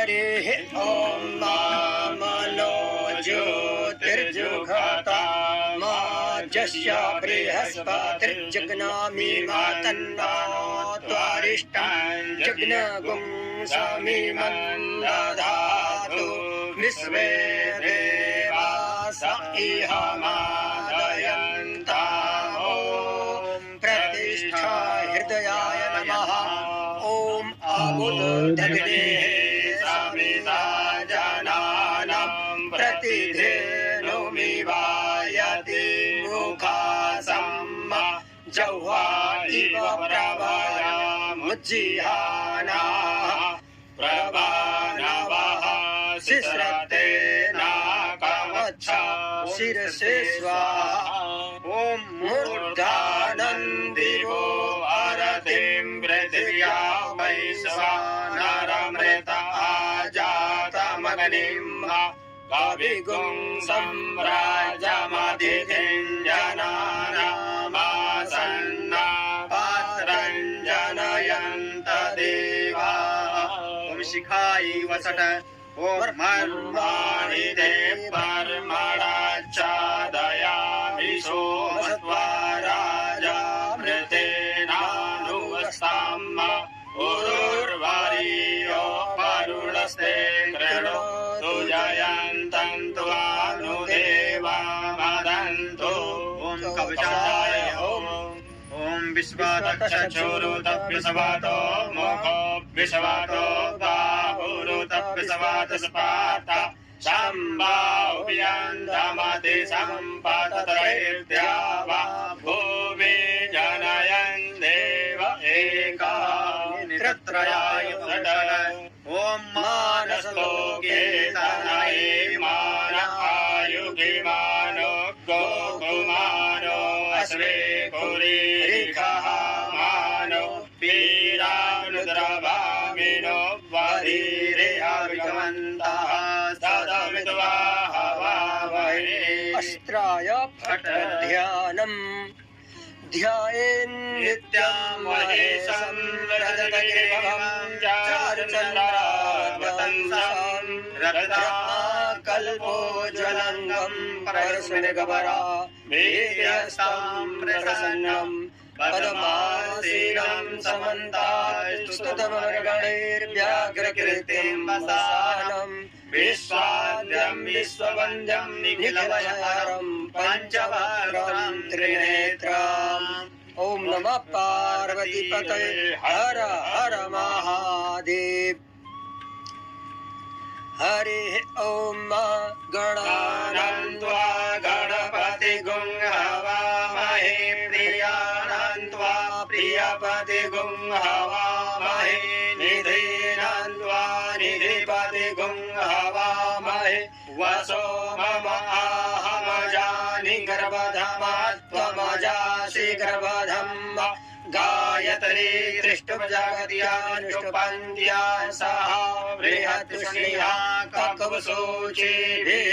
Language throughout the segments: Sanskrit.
हरिः ॐ मनो ज्योतिर्जुघता माजस्य बृहस्पतिर्जग्नामि मातन्नो त्वारिष्टं जग्नगुं समीमं दधातु विश्वे देवास इह मादयन्तामो प्रतिष्ठा हृदयाय नमः। ॐ आबुद्धग्ने सविता जनानां प्रतिधेनुमिवायति मुखासम्म जह्वा इव प्रभयामुज्जिहानाः प्रभानवः शिश्रते नाकवच्छ शिरसे स्वाहा। ॐ मूर्धानन्दिवो अरतिं पृथिव्या वैश्वानरमृत आजातमग्निं कविगुं सम्राजमतिथिं जनानामासन्ना पात्रं जनयन्त देवा। ॐ शिखायै वसट ॐ मर्वाणि ते परमणाच्छादयामि सोमस्त्वा राजा मृतेनानुवस्ताम् उरुर्वरीयो वरुणस्ते कृणोतु जयन्तं त्वानुदेवा वदन्तु। ॐ कवचाय ॐ विश्वातक्षचोरुतव्यसवातो मोखो विश्वातो बाहुरुतव्यसवातस्पात शम्बाव्यन्तमति सम्पतत्रैर्द्यावा भूमि जनयन् देव एका निरत्रयाय सटल। ॐ मानसलोके तनये मान आयुगिमानो गोकुमानो अश्वे कुरीरिखः मानो पीरानुद्रवामिनो वधीरे अभिगमन्तः सदमित्वा हवामहे। अस्त्राय ध्यानम् ध्यायेन्नित्यं महेशं रजतगिरिभं चारुचन्द्रावतंसं रक्ताकल्पोज्ज्वलङ्गं परस्मिन्गबरा वीर्यस्तं प्रसन्नं पद्मासीनं समन्तास्तुतमर्गणैर्व्याघ्रकृतिं वसानं विश्वाद्यं विश्ववन्द्यं निखिलवशहरं पञ्चवक्त्रं त्रिनेत्रम्। ॐ नमः पार्वतीपतये हर हर महादेव। हरिः ॐ गणानां त्वा गणपतिगुं हवामहे प्रियाणां त्वा प्रियपतिगुं हवामहे निधीनां त्वा निधिपतिगुं हवामहे वसो मम आहमजानि गर्भधमा त्वमजासि गर्भधम् गायत्री दृष्टुपजागत्यानुष्टुपन्त्या सह बृहत्तुष्णिया ककवसूचिभिः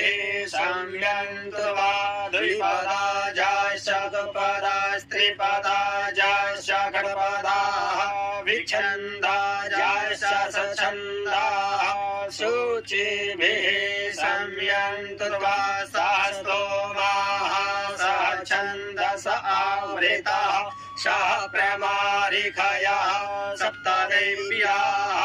संयन्तु वा द्विपदा जाशतपदा स्त्रिपदा जाश षड्पदाः विच्छन्दा जाशसच्छन्दाः सूचिभिः संयन्तु वा सहस्तोमाः सह छन्दस आवृताः सह प्रमारिखयः सप्तदेव्याः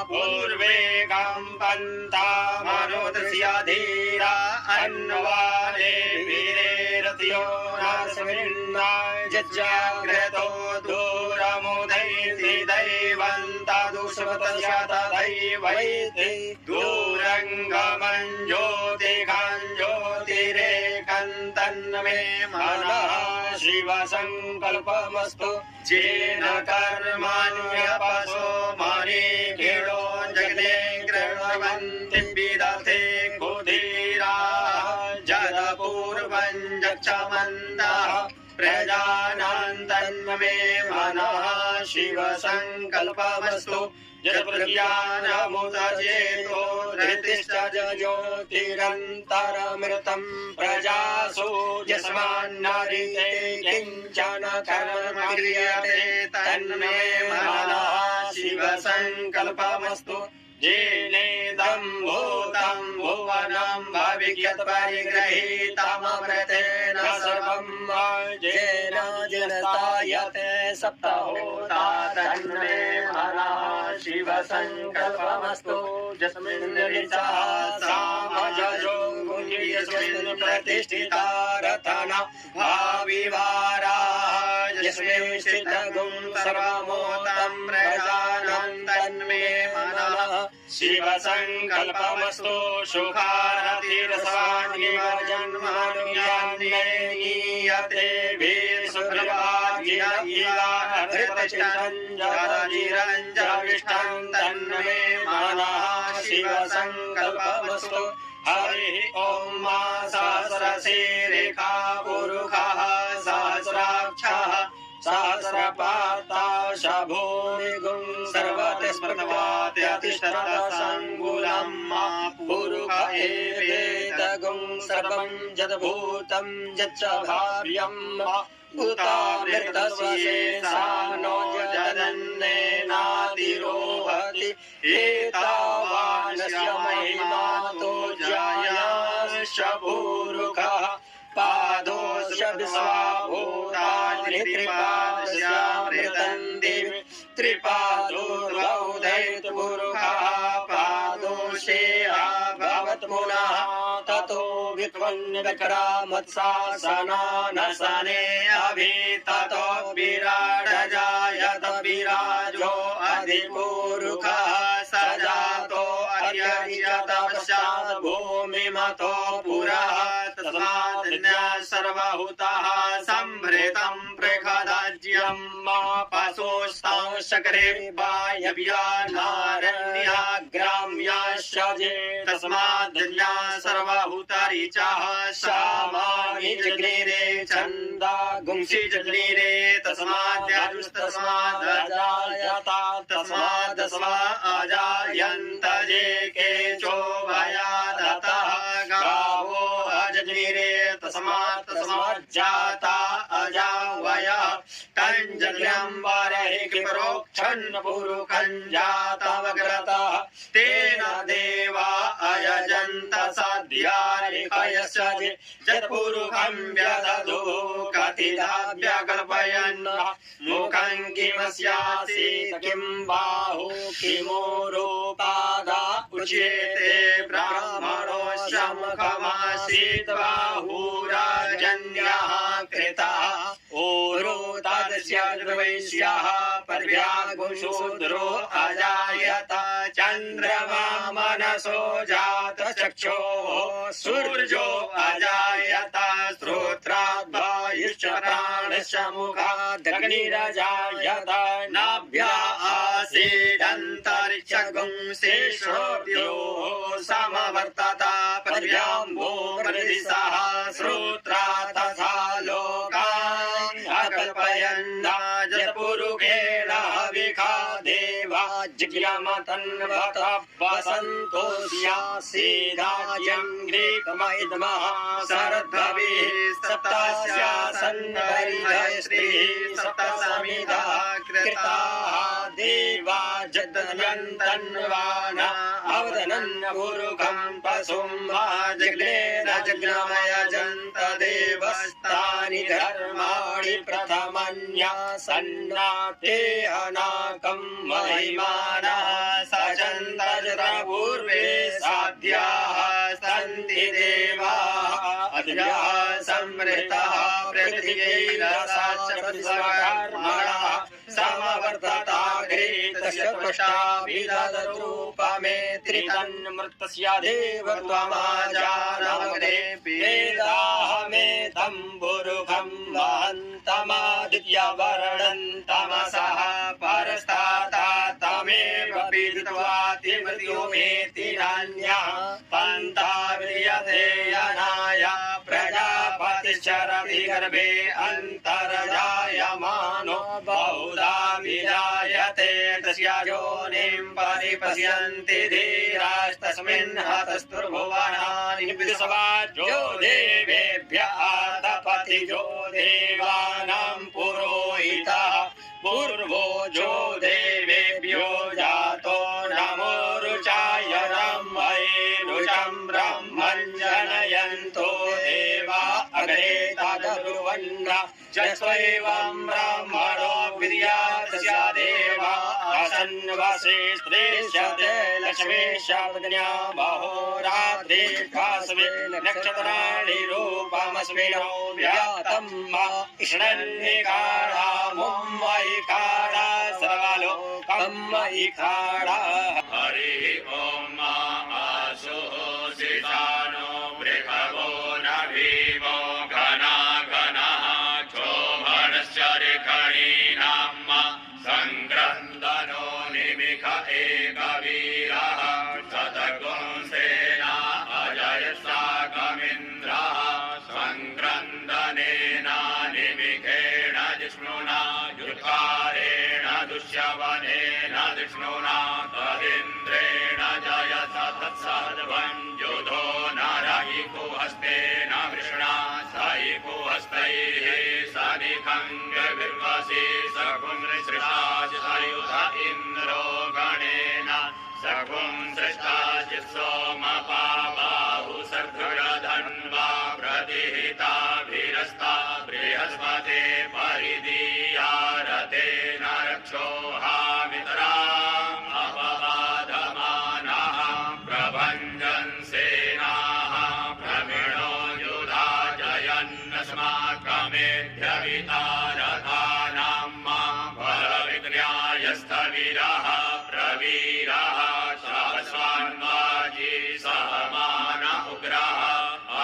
पूर्वे कम्पन्ता मनुदृश्य धीरा अन्वाने वीरेरत्यो नास्मिन्ना जज्जाग्रतो दूरमुदैति दैवन्ता दुष्मतशतदैवैति दूरङ्गमं ज्योतिघं ज्योतिरेकन्तन्मे मनः शिवसङ्कल्पमस्तु जेन कर्माण्यपसो मणिखिलो जगते गृह्णवन्ति विदधे कुधीराः जलपूर्वं यक्षमन्तः प्रजानां तन्मे मनः शिवसङ्कल्पमस्तु जलप्रज्ञानमुदचेतो धृतिश्च ज्योतिरन्तरमृतं प्रजासु यस्मान्नरिते किञ्चन कर्म क्रियते तन्मे मनः शिवसङ्कल्पमस्तु येनेदं भूतं भुवनं भविष्यत् परिगृहीतममृतेन सर्वं येन जिनस्तायते सप्तहोता तन्मे मनः शिवसङ्कल्पमस्तु यस्मिन् ऋचः सामजो यस्मिन् प्रतिष्ठिता रतना भाविवाराः यस्मिन् स्थितगुं सर्वमोदं प्रजानं तन्मे मनः शिवसङ्कल्पमस्तु सुखारतिरसान्येव जन्मानुयान्येयते वीरसुभ्रवाजिरञ्जरञ्जविष्टं तन्मे मनः शिवसङ्कल्पमस्तु हरिः ॐ सहस्रशीर्षा पुरुषः सहस्राक्षः सहस्रपाता शभूमिगुं सर्वतस्मृतवात्यतिष्ठतसङ्गुलं पुरुष एवेदगुं सर्वं यद्भूतं यच्च भाव्यं भूतामृतस्येषा नो जदन्नेनातिरोहति एतावानस्य महिमातो जायाश्च पुरुषः पादोश्च विश्वाभूतानि त्रिपादस्यामृतं दिवि त्रिपादोर्बौधैत पुरुषः पादोषेया भवत् पुनः ततो विक्रामत्सासनानसने अभि ततो विराडजायत विराजो अधिपुरुषः स जातो अर्यर्यत पश्चात् भूमिमतो पुरः सर्वभूतः संभृतं प्रखदाज्यं पशुस्तं शक्रे वायव्यानारण्याग्राम्याश्च तस्माद् सर्वभूतारिचः सामानि जग्निरे छन्दा गुंसि जग्निरे तस्माद्याजुस्तस्मादजायता तस्मादस्मा अजायन्त जे केचो भयादतः गावो अजग्निरे तस्माज्जाता अजावयः तञ्जग्रं वरहि कृपरोक्षन् पुरुषं जातमग्रतः तेन देवा अयजन्त सद्यारिकयस्य यत्पुरुषं व्यदधुः कथिता व्यकल्पयन् मुखं किमस्यासीत् किं बाहु किमोरोपादा उच्यते ब्राह्मणोऽस्य मुखमासीत् बाहुराजन्यः कृतः ओरो तादृश्य वैश्यः पर्यागुशूद्रो अजायत चन्द्रमा मनसो जात चक्षोः सूर्यो अजायत श्रोत्राद्वायुश्च प्राणश्च मुखादग्निरजायत नाभ्या आसीदन्तरिक्षगुंसेश्वर्योः समवर्तत पर्याम्भो मृदिशः श्रोत्रा तथा लोकान् अकल्पयन्नाजपुरुषेण हविखा देवा जिज्ञमतन्वत वसन्तोऽस्यासीदाजङ्घ्रिकमैद्मः शरद्भविः सप्तस्यासन्नपरिधयस्त्रीः सप्तसमिधः कृताः देवा जदयन्तन्वान अवदनन् पुरुषं पशुं जग्नेन जग्नमयजन्त देवस्तानि धर्माणि प्रथमन्यासन्नाते अनाकं महिमानः सचन्तजत पूर्वे साध्याः सन्ति देवाः अद्याः संवृतः पृथिव्यैरसाचकर्मणः समवर्तताग्रे तस्य त्वष्टाभिदधरूपमेत्रितन्मृतस्य देवत्वमाजानमग्रे वेदाहमेतं पुरुषं वहन्तमादित्यवर्णन्तमसः परस्ताता तमेव विदित्वातिमृत्युमेति नान्यः पन्था विद्यते अनाय प्रजापतिश्चरति गर्भे अन्तर्जायमानो बहुधा विजायते तस्य योनिं परिपश्यन्ति धीरास्तस्मिन् हतस्तुर्भुवनानि विश्वाज्यो देवेभ्यः तपतिजो देवानां पुरोहितः पूर्वो जो देवेभ्यो जातो नमो रुचा वह्न जस्वैवं ब्राह्मणो विद्यात् स्यादेव आसन्नवासे स्त्रीष्यते लक्ष्मीशावज्ञा महोरात्रे भास्वे नक्षत्राणि रूपमस्मिनो व्यातं इष्णन्निकारा मुम्मयिकारा सर्वलोकम्मयिकारा हरि ओम आसुः सितानो बृहवो न भीमो घना घनः क्षोभणश्चरिखणीनाम् सङ्क्रन्दनो निमिष एकवीरः शतगुंसेना अजयसाकमिन्द्रः सङ्क्रन्दनेन निमिषेण जिष्णुना युत्कारेण दुष्यवनेन जिष्णुना तदिन्द्रेण जयसा तत्सर्वं युधो नरहिकुहस्तेन वृषणा सहिकुहस्तैः सनिखङ्गविर्वसि सकुंसृष्टाचिसयुध इन्द्रो गणेन सकुंसृष्टाचि सोमपाबाहु सदृढधन्वा प्रतिहिताभिरस्ता बृहस्पते परिदीयारतेन रक्षोहामितराम् अपवादमानः प्रभञ्जन्सेनाः प्रवीणो युधा जयन्नस्माकमेध्यवितारथानां बलविज्ञायस्थविरः प्रवीरः सहस्वान्वाजी सहमान उग्रः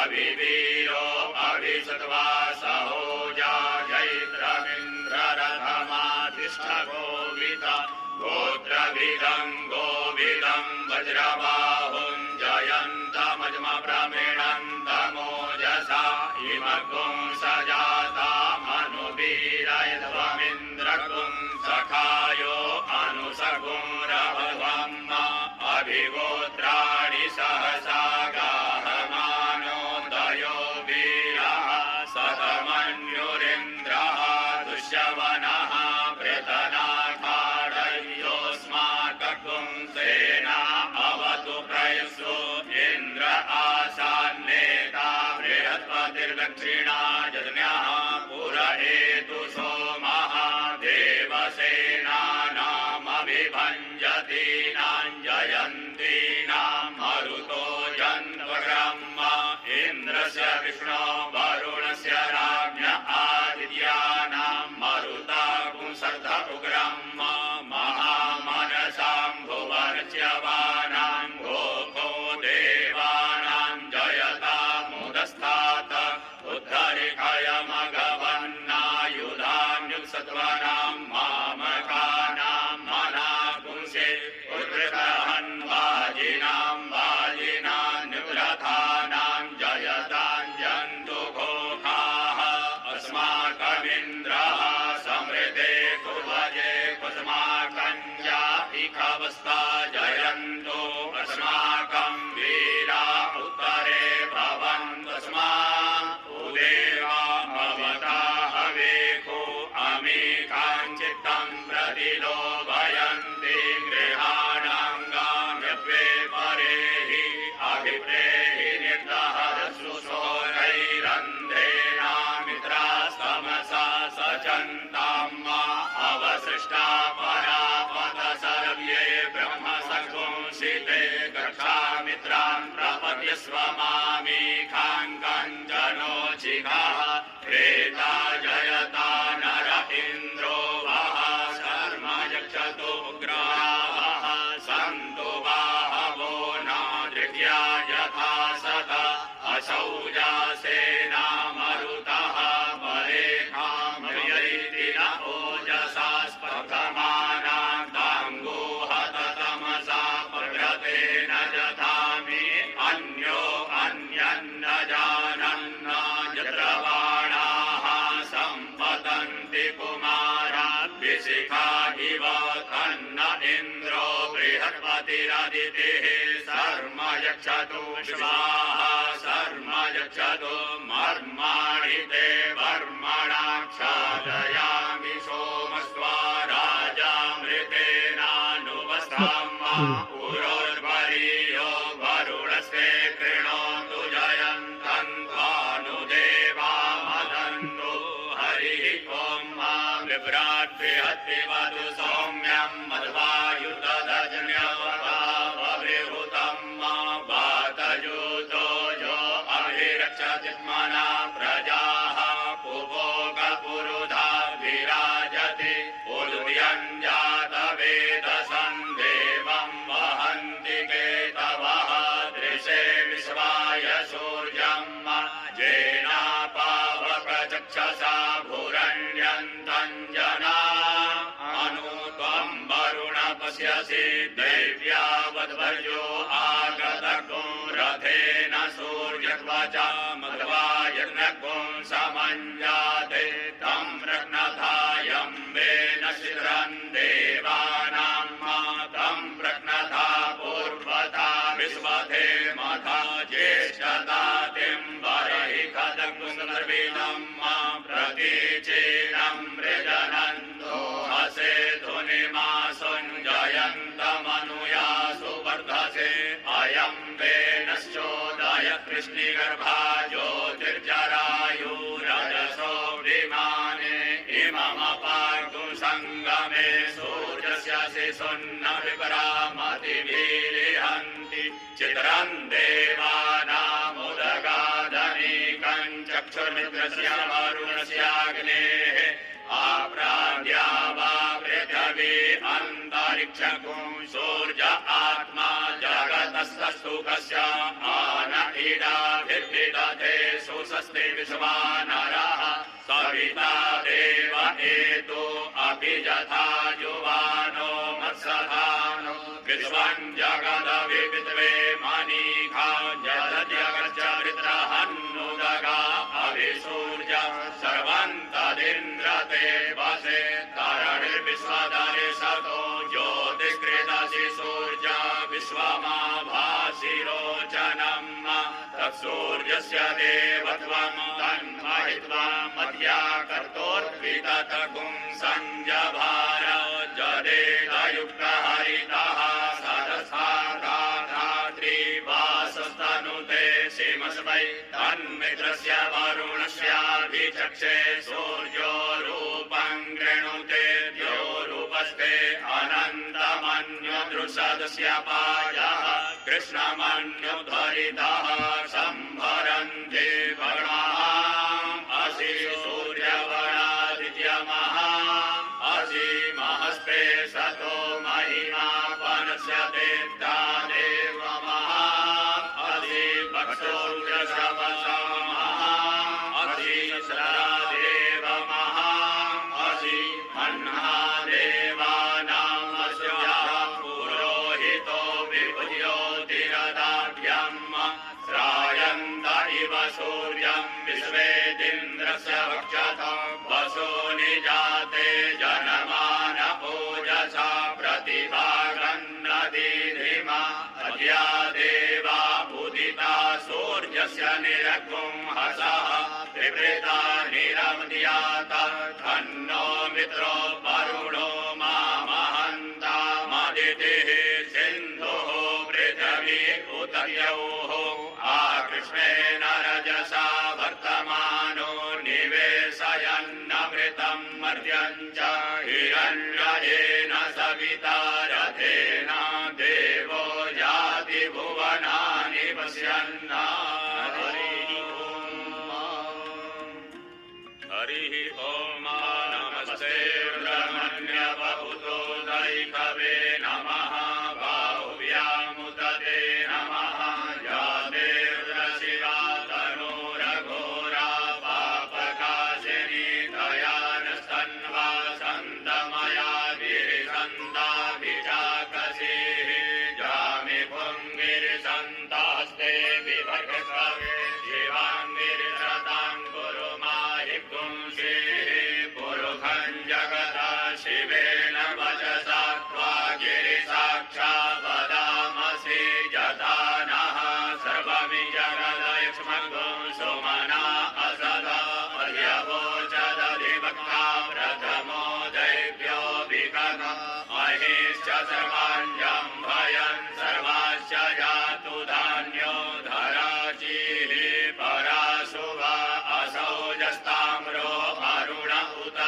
अभिवीरो अभिसत्वा सहोजा जैत्रमिन्द्ररथमाधिष्ठगोविता गोत्रभिदं गोविदं वज्रबाहुं जयन्तमजमप्रमेणन्तमोजसा इमगुं सजातामनुवीरयध्वमिन्द्रगुं सखायो अनुसगुं रभवम् अभिगोत्राणि सहसा गाहमानोदयो वीरः सतमन्युरिन्द्रः दुष्यवनः पृतनाखाडयोऽस्माकं सेना अवतु प्रयुसु इन्द्र आसान्नेता बृहस्पतिर्दक्षिणा जज्ञः पुर एतु सोमः देवसेनानामभिभञ्जतीनां जयन्तीनां मरुतो जन्मब्रह्म इन्द्रस्य विष्णो वरुणस्य राज्ञ आदित्यानां मरुतागुं सर्ध उग्रम् महामनसां भुवनच्यवानां गोपो देवानां जयतामुदस्तात् उद्धरिखयमघवन्नायुधान्युक्सत्वनां मामकानां मनापुंसे उद्धृतहन्वाजिनां वाजिनान्युग्रथानां जयताञ्जन्तुघोषाः अस्माकमिन्द्रः समृते कुर्वजे अस्माकञ्जा इखवस्ता जयन्तु अस्माकं वीरा उत्तरे भवन्तु उदेवा भवता हवेको अमीकाञ्चित्तं प्रतिलोभयन्ति गृहाणाङ्गान्यप्ये परेहि अभिप्रेहि निर्दहरसु सोरैरन्ध्रेणामित्रास्तमसा सचन्ताम् अवसृष्टा परापत सर्व्ये ब्रह्म सकुंसिते गच्छामित्रान् प्रपद्यस्व मामीकाङ्कञ्चनोचिकाः प्रेता जयता नर इन्द्रो वः शर्म यक्षतो ग्राः सन्तु बाहवो नादृग्या यथा सत असौजा सेना मरुतः परेखामयैति न ओजसा स्पृशमाना दाङ्गोहत तमसा प्रभृते न जथामि अन्यो अन्यन्न जानन्न यत्र बाणाः सम्पतन्ति कुमाराद्भिशिखा इव तन्न इन्द्रो बृहस्पतिरदितिः शर्म यक्षतु स्वाहा शर्म यक्षतु मर्माणि ते वर्मणाक्षादयामि सोमस्त्वा राजामृतेनानुवस्थाम् पुरोर्वरीयो वरुणस्ते कृणोतु जयन्तन्त्वानुदेवा मदन्तु विभ्राद्भिहत्पिबतु सौम्यं मध्वायुतदजन्यवृहूतं वातयुतो यो अभिरक्षति मना प्रजाः पुभोगपुरुधा विराजति उदुयञ्जातवेदसं देवं वहन्ति केतवः दृशे विश्वाय सूर्यं येनापावप्रचक्षसा भूरण्यन्तञ्जना अनुत्वं वरुण पश्यसि दैव्यावद्वर्यो आगतगो रथेन सूर्यध्वजा मध्वा यज्ञगो समञ्जाते तं प्रघ्नधायं वेन शिरं देवानां मातं प्रघ्नधा पूर्वता विश्वथे मथा ज्येष्ठतातिं वरहि खदकुन्दर्विणं प्रतीचीनं मृजनन्दो हसे धुनिमासुञ्जयन्तमनुयासु वर्धसे अयं वेनश्चोदय कृष्णिगर्भा ज्योतिर्जरायुरजसो विमाने इममपातु सङ्गमे सूर्यस्य शिशुन्न विपरामतिभिर्हन्ति चित्रं देवानामुदगादनीकं चक्षुर्मित्रस्य वरुणस्याग्नेः आप्राद्या वा पृथिवी अन्तरिक्षगो सूर्य आत्मा जगतस्तुकस्य आन इडाभिर्विदधे सुषस्ति विश्वानरः सविता देव एतो अपि यथा युवानो मत्सधानो विश्वं जगदविविद्वे मनीखा जगज्च वृत्रहन्नुदगा अभिसूर्य सर्वं तदिन्द्रते वसे तरणिर्विश्वदरे सतो ज्योतिष्कृतसि सूर्य विश्वमाभासि रोचनं तत्सूर्यस्य देवत्वं तन्महित्वा मध्या कर्तोर्विततगुं संजभार जदेदयुक्त हरितः सदसाधात्रिवासस्तनुते सीमस्मै तन्मित्रस्य वरुणस्याभिचक्षे सूर्यो रूपं गृणुते द्यो रूपस्ते अनन्तमन्यदृषदस्य पायः कृष्णमन्युध्वरितः सम्भरन्ति वर्णाः असि सूर्यवर्णादित्यमः असि महस्ते सतो महिमा पनस्य देवता देवमः असि भक्षोर्यशवसमः असि सदादेवमः असि मह्नादेवानामस्याः पुरोहितो विभुज्योतिरदाभ्यम् श्रायन्त इव सूर्यं विश्वेदिन्द्रस्य वक्षत वसो निजाते जनमान ओजसा प्रतिभागन्नदीधिमा अद्या देवा उदिता सूर्यस्य निरगुं हसः विवृता निरमद्यात धन्नो मित्रो वरुणो मामहन्तामदितिः सिन्धुः पृथिवी उतयोः आकृष्णेन रजसा वर्तमानो निवेशयन्नमृतं मर्त्यं च हिरण्ययेन सविता रथेन देवो याति भुवनानि पश्यन् हरिः ॐ नमस्ते ब्रह्मण्यवहुतो दैववे नमः बाहुव्यामुदते नमः या देवशिवा तनोरघोरा पापकाशिनी दयानस्तन्वा सन्तमया गिरिसन्ताभिजाकसीः जामि पुङ्गिरिसन्तास्ते विभगस्ववे शिवाङ्गिरिसतां कुरु माहि पुंसीः पुरुखं जगता शिवेन वचसा त्वा गिरिसाक्षावदामसि यथा नः सर्वमि जगदयक्ष्मगो सुमना असदा अर्यवोचदधिवक्ता प्रथमो दैव्यो विगत महिश्च सर्वाञ्जं भयन् सर्वाश्च जातु धान्यो धराचिः पराशुभ असौजस्ताम्रो अरुण उत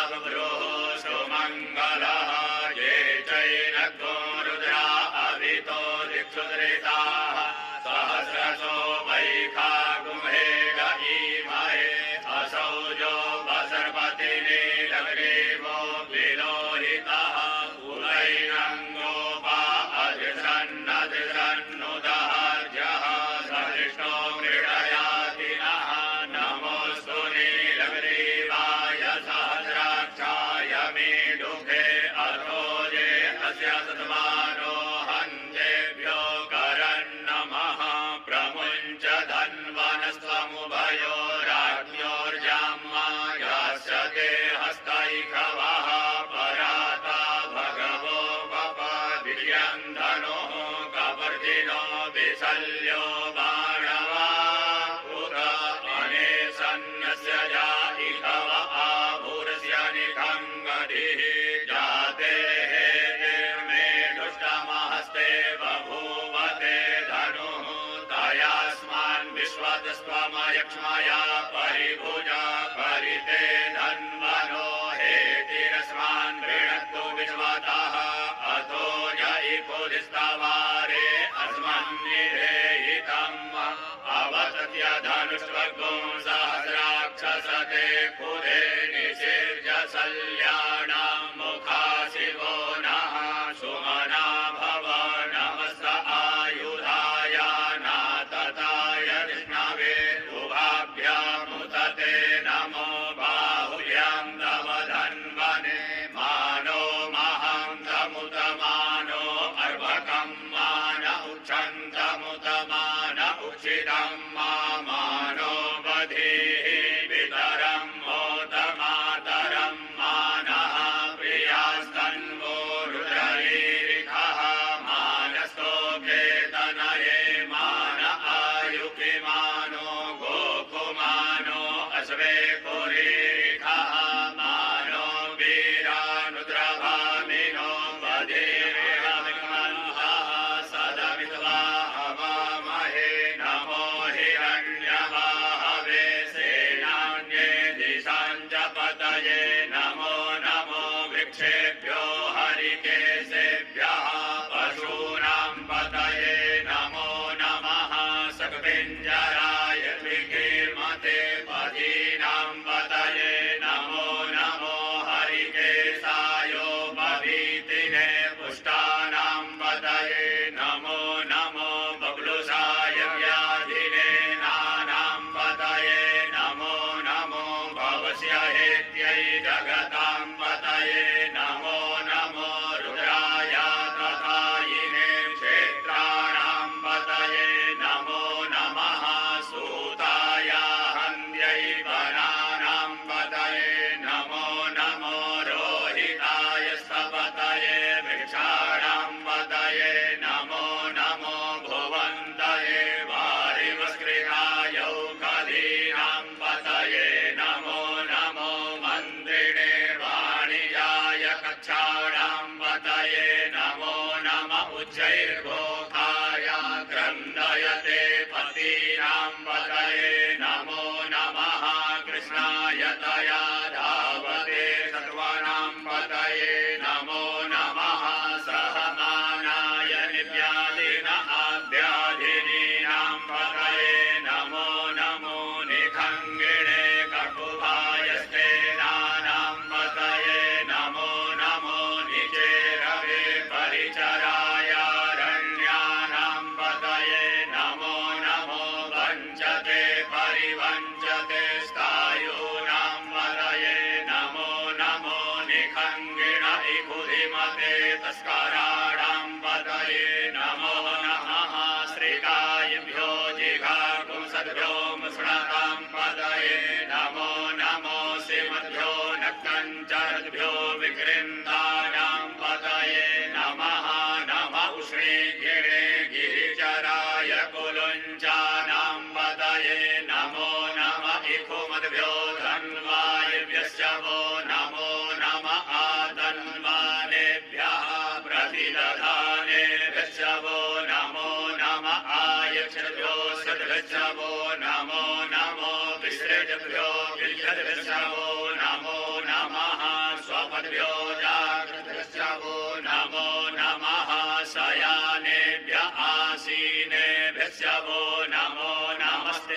शयानेभ्य आसीनेभ्य वो नमो नमस्ते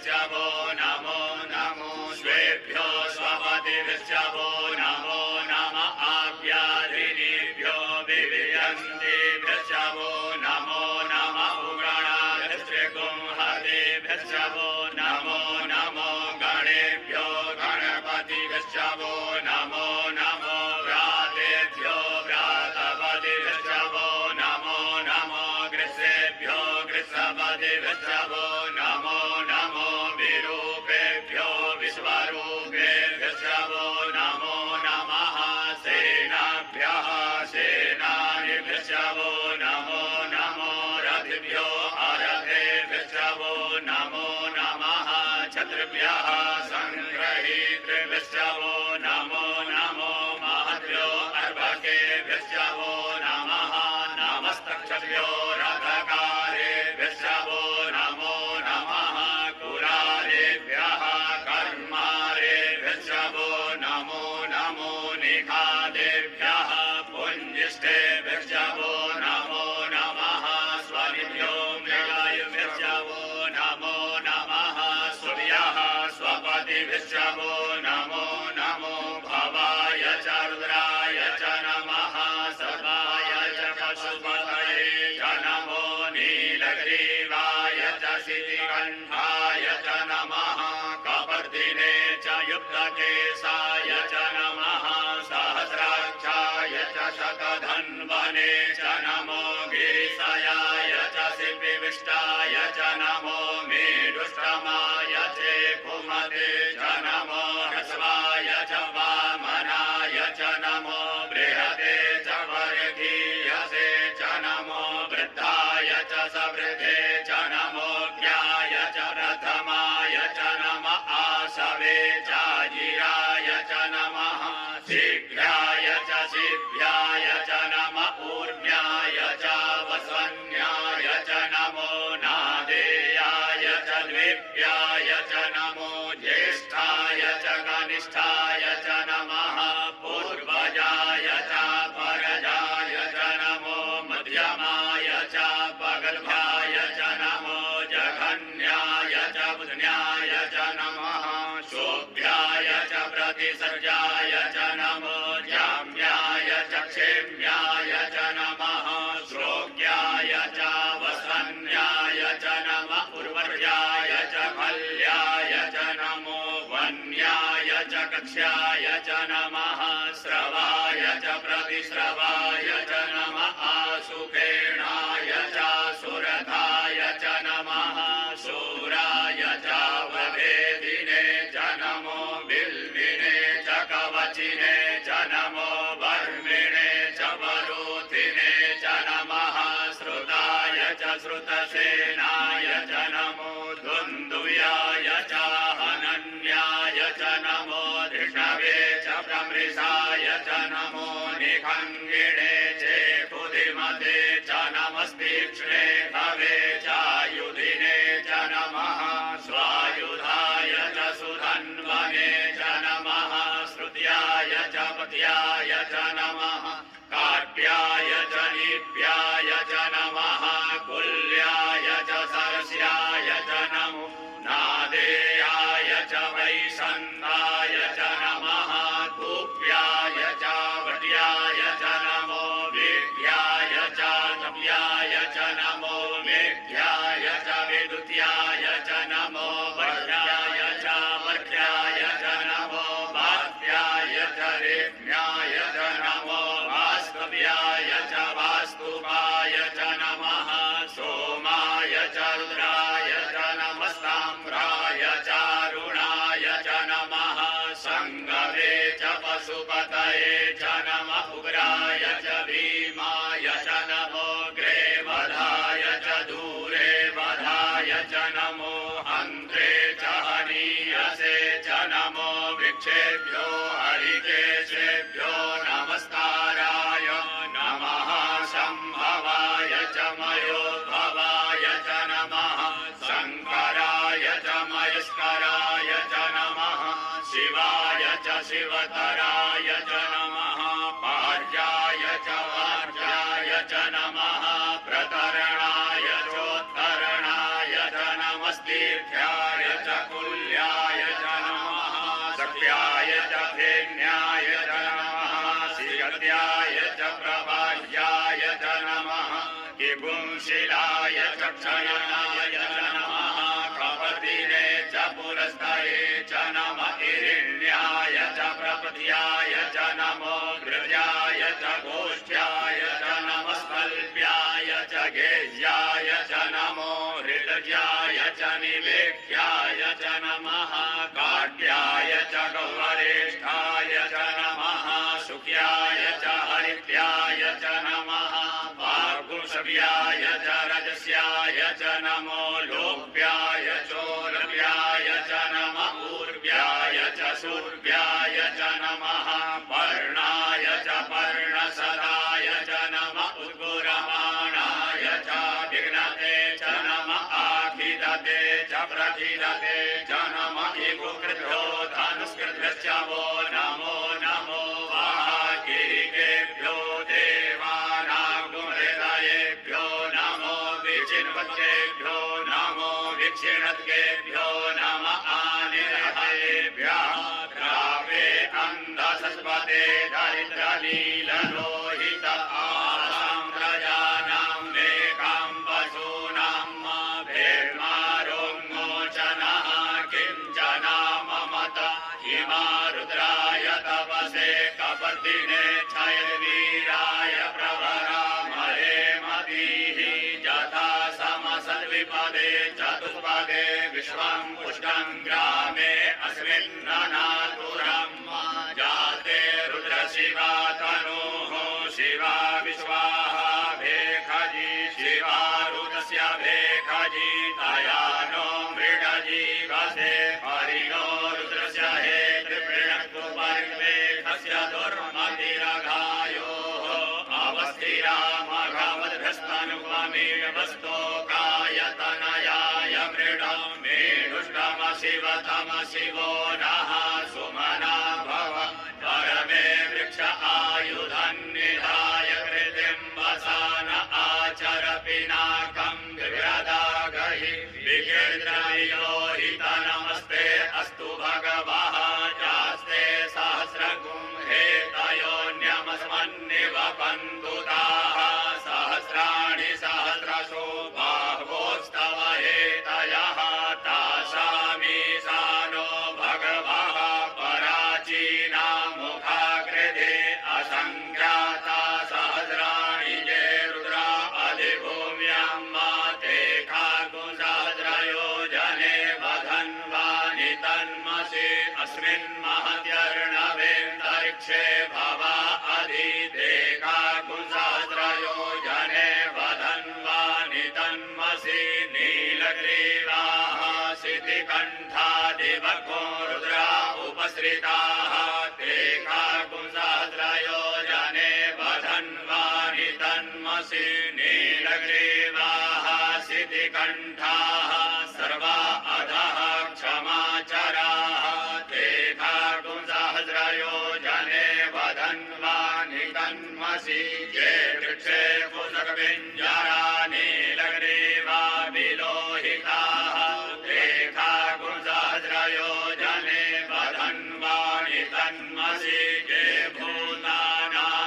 वो नमो नमो स्वेभ्यो स्वपतिभ्यश्च वो नमो नमः आव्याधिनीभ्यो विवियन्तेभ्यश्च वो नमो नमः उगणाभ्यश्च गुंहतेभ्यश्च वो नमो नमो गणेभ्यो गणपतिभ्यश्च वो नमो नमो व्रातेभ्यो व्रातपतिभ्यश्च वो नमो नमो गृहेभ्यो गृहपतिभ्यश्च वो नमो नमो विरूपेभ्यो विश्वरूपेभ्यश्च वो नमो नमः सेनाभ्यः सेनानिभ्यश्च वो नमो नमो रथिभ्यो अरथेभ्यश्च वो नमो नमः छत्रभ्यः सङ्ग्रहीतृभ्यश्च वो नमो नमो महद्भ्यो अर्भकेभ्यश्च वो नमः नमस्तक्षभ्यो रथकारेभ्यश्च वो नमो नमः कुलालेभ्यः कर्मारेभ्यश्च वो नमो नमो निखादेभ्यः पुञ्जिष्ठेभ्यश्च वो नमो नमः स्वनिभ्यो मृगायुभ्यश्च वो नमो नमः सूर्यः स्वपतिभ्यश्च वो नमो नमो भवाय च रुद्राय च नमः सर्वाय च पशुपतये च नमो नीलग्रीवाय च शितिकण्ठाय च नमः कपर्दिने च युक्तकेशाय च नमः सहस्राक्षाय च शतधन्वने च नमो गिरिशयाय च शिल्पिविष्टाय च नमो मेढुष्टमाय च कुमते च नमो ह्रस्वाय च वामनाय च नमो बृहते च वर्गीयसे च नमो वृद्धाय च सवृद्धे च नमो ज्ञाय च प्रथमाय च नमः आशवे च जिराय च नमः शीघ्राय च शिभ्याय च नमः ऊर्म्याय च वस्वन्याय च नमो नादेयाय च द्विभ्याय च नमो ज्येष्ठाय च कनिष्ठाय च नमः पूर्वजाय च परजाय च नमो मध्यमाय च पगल्भाय च नमो जघन्याय च बुधन्याय च नमः शोभ्याय च प्रतिसर्जाय च नमो जाम्याय च क्षेम्याय च नमः श्रोग्याय च वसन्याय च नमः उर्वर्याय च खल्याय च नमो वन्याय च कक्ष्याय च नमः श्रवाय च प्रतिश्रवाय च नमः आशुकेणाय च सुरथाय च नमः शूराय च वभेदिने च नमो बिल्विने च कवचिने च नमो वर्मिणे च वरोधिने च नमः श्रुताय च श्रुतसेनाय च नमो दुन्दुव्याय च हनन्याय च नमो धृष्णवे च प्रमृषाय च नमो निखङ्गिणे च बुधिमते च नमस्तीक्ष्णे भवे च युधिने च नमः स्वायुधाय च सुधन्वने च नमः श्रुत्याय च पत्याय च नमः काट्याय च नीप्याय च नमः कुल्याय च सरस्याय च नमो नादेयाय च वैशन्ताय च नमः कूप्याय च वट्याय च नमो विद्याय च तप्याय च नमो मेघ्याय च विद्युत्याय च नमो वर्षाय च वर्ष्याय च नमो वात्याय च रेम्याय च नमो वास्तव्याय च वास्तुपाय च नमः सोमाय च रुद्राय च नमस्ताम्राय च अरुणाय च नमः सङ्गवे च पशुपतये च नमः उग्राय च भीमाय च नमो ग्रेवधाय च दूरे वधाय च नमो हन्त्रे च हनीयसे च नमो वृक्षेभ्यो हरिकेशेभ्यो नमस्काराय नमः शम्भवाय च मयोद्भवाय च नमः शङ्कराय च मयस्कराय च नमः शिवाय च शिवतराय च नमः पार्याय च वार्याय च नमः प्रतरणाय चोत्तरणाय च नमस्तीर्थ नित्याय च कुल्याय च नमः सक्याय च फेन्याय च नमः सिगत्याय च प्रभाज्याय च नमः किपुंशिलाय च क्षयनाय च नमः कपतिने च पुरस्ताये च नमः हिरण्याय च प्रपद्याय च नमो गृह्याय च गोष्ठ्याय च नमस्कल्प्याय च गेह्याय च नमो हृदयाय च निवेक्याय च नमः काट्याय च गौवरेष्ठाय च नमः सुख्याय च हरित्याय च नमः वागुंसव्याय च रजस्याय च नमो लोभ्याय चोरव्याय च नमः ऊर्व्याय च सूर्व्याय च नमः पर्णाय च पर्णसदाय च नमः उद्गुरमाणाय च विघ्नते च नमः आखिदते च प्रखिदते च नमः इगुकृभ्यो धनुष्कृभ्यश्च वो नमो नमो वाहाकिरिकेभ्यो देवानागुहृदयेभ्यो नमो विचिन्वत्केभ्यो नमो विक्षिणत्केभ्यो नमः आनिर्हयेभ्यः ग्रावे अन्धसस्पते दरिद्रनीललोहित आसां प्रजानां वेकां पशूनां भेर्मारोन्मोचनः किञ्चन ममत इमा रुद्राय तपसे कपर्दिने क्षयवीराय प्रवरामहे मदीः यथा समसद्विपदे चतुष्पदे विश्वं पुष्टं ग्रामे अस्मिन्ननातुरं जाते रुद्रशिवा तनोः शिवा विश्वाहा भेखजी शिवा रुद्रस्य भेखजी तया नो मृडजीवसे हरिणो रुद्रस्य हे त्रिवृणक्तु परिवेखस्य दुर्मतिरघायोः अवस्थिरा मघवद्भ्रस्तनुपमेवस्तोकायतनयाय मृडं मेढुष्टम शिवतम शिवो नः सुमना भव परमे वृक्ष आयुधन्निधाय कृतिं वसान आचर पिनाकं विव्रदागहि विकीर्तयो नमस्ते अस्तु भगवः जास्ते सहस्रगुं हेतयोन्यमस्मन्निवपन्तुताः सहस्राणि सहस्रशो बाह्वोस्तव हेतयः तासामीशानो भगवः पराचीना मुखाकृते असङ्ख्याता सहस्राणि ये रुद्रा अधिभूम्यां माते खागुसहस्रयोजने वधन्वानि तन्मसि अस्मिन् महत्यर्णवेऽन्तरिक्षे भवा अधिते खागुसहस्रयोजने वधन्वानि तन्मसि नीलग्रीवाः सिद्धिकण्ठादिवको रुद्रा उपसृताः ते खागुसहस्रयोजने वधन्वानि तन्मसि नीलग्रीवाः सिद्धिकण्ठाः सर्वा अधः क्षमाचराः ते खागुसहस्रयोजने वधन्वानि तन्मसि ये वृक्षे कुशकविञ्जरा नीलग्रीवा विलोहिताः ते खागुसहस्रयोजने वधन्वानि तन्मसि ये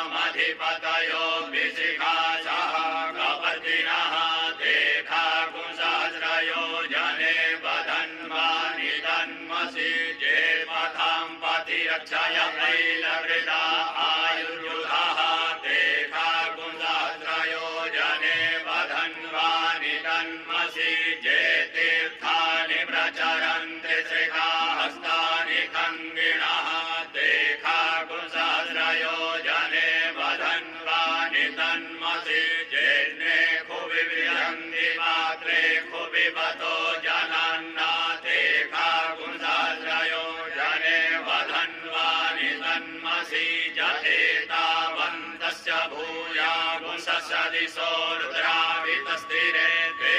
भूतानामधिपतयो विशिखासः कपर्दिनः ते खागुसहस्रयोजने वधन्वानि तन्मसि ये पथां पथिरक्षय ऐलवृता आयुर्युधः ते खागुसहस्रयोजने वधन्वानि तन्मसि ये तीर्थानि प्रचरन्ति श्रीकाहस्तानि खङ्गिणः ते खागुसहस्रयोजने वधन्वानि तन्मसि ये खुबि विहन्ति पात्रे खुबि बतो जनान्ना ते खागुसहस्रयोजने वधन्वानि तन्मसि जथेतावन्तस्य भूयागुंसदिशो रुद्रावितस्थिरे ते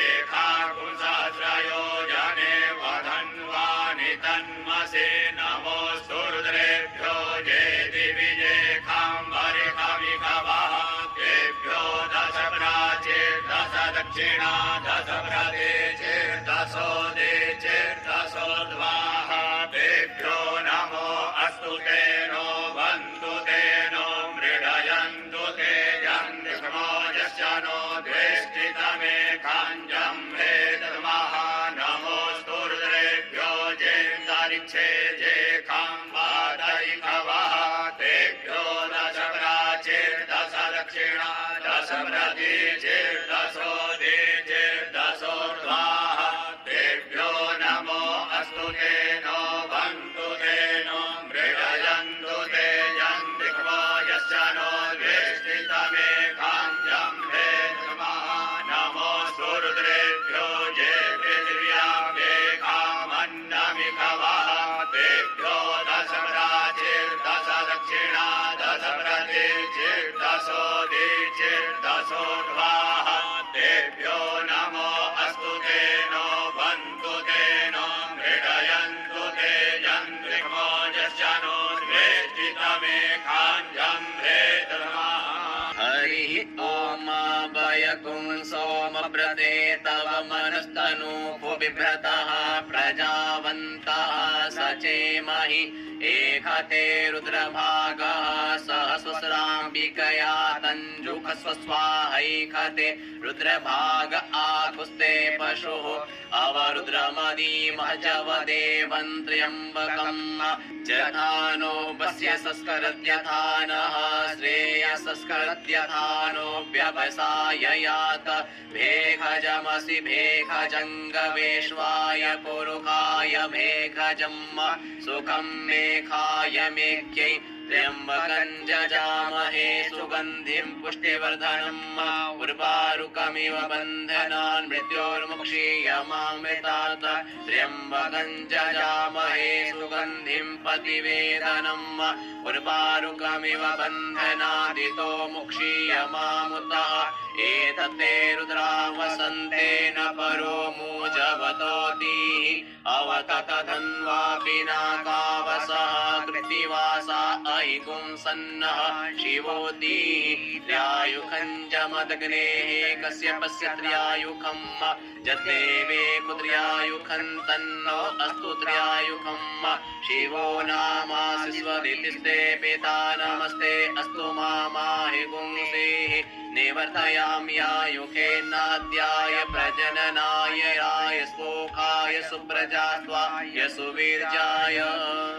खागुसहस्रयोजने वधन्वानि तन्मसि नमोऽस्तु रुद्रेभ्यो ये दिवि ये खाम्बरि कविकवः तेभ्यो दश प्राचे दश दक्षिणा दश प्रदेशेर्दशो देशेर्दशोर्ध्वाः तेभ्यो नमो अस्तु तेनो बन्धु तेनो मृडयन्तु ते यन्निष्मो यस्य नो द्वेष्टितमे काञ्जं वेदमः नमोऽस्तु रुद्रेभ्यो जेन्दरिक्षे जे खाम्बादैकवः तेभ्यो दश प्राचीर्दश दक्षिणा दश प्रदेशेर्दशो देशेर्दशोर्ध्वाः तेभ्यो नमो अस्तु तेनो बन्धु तेनो मृडयन्तु ते यन्निष्मो यस्य नो द्वेष्टितमे काञ्जं वेदमः नमोऽस्तु रुद्रेभ्यो ये पृथिव्यां मेघामन्नमिकवः तेभ्यो दश प्राचीर्दश दक्षिणा दश प्रदेशेर्दशो देशेर्दशोर्ध्वाः तेभ्यो नमो अस्तु तेनो बन्धु तेनो मृडयन्तु ते यन्निष्मो यस्य नो द्वेष्टितमे काञ्जं वेदमः हरिः ॐ वयकुं सोमव्रते तव मनस्तनूः बिभ्रतः प्रजावन्तः सचेमहि एकते रुद्रभागः सहस्राम्बिकया तञ्जुखस्वस्वाहैकते रुद्रभाग आकुस्ते पशुः अवरुद्रमदीमजवदेवं त्र्यम्बकम् जथानो वस्य संस्करद्यथानः श्रेयसंस्करद्यथानो व्यवसाययात भेखजमसि भेखजङ्गवेश्वाय पुरुखाय भेखजम् सुखं मेघाय मेघ्यै त्र्यम्बकं जजामहे सुगन्धिं पुष्टिवर्धनम् उर्वारुकमिव बन्धनान् मृत्योर्मुक्षीयमामृतात् त्र्यम्बकं जजामहे सुगन्धिं पतिवेदनम् उर्वारुकमिव बन्धनादितो मुक्षीयमामुतः एतत्ते रुद्रावसन्तेन परो मूजवतोतिः अवततधन्वापि नागावसः कृत्तिवासा अहिगुं सन्नः शिवोतिः त्र्यायुखं च मदग्नेः कश्यपस्य त्र्यायुखम् जदेवे कुत्र्यायुखं तन्नो अस्तु त्र्यायुखम् शिवो नामासि स्वदितिस्ते पिता नमस्ते अस्तु मामाहि गुंसेः निवर्तयाम्यायुखेनाद्याय प्रजननाय राय स्पोकाय सुप्रजास्वाय सुवीर्याय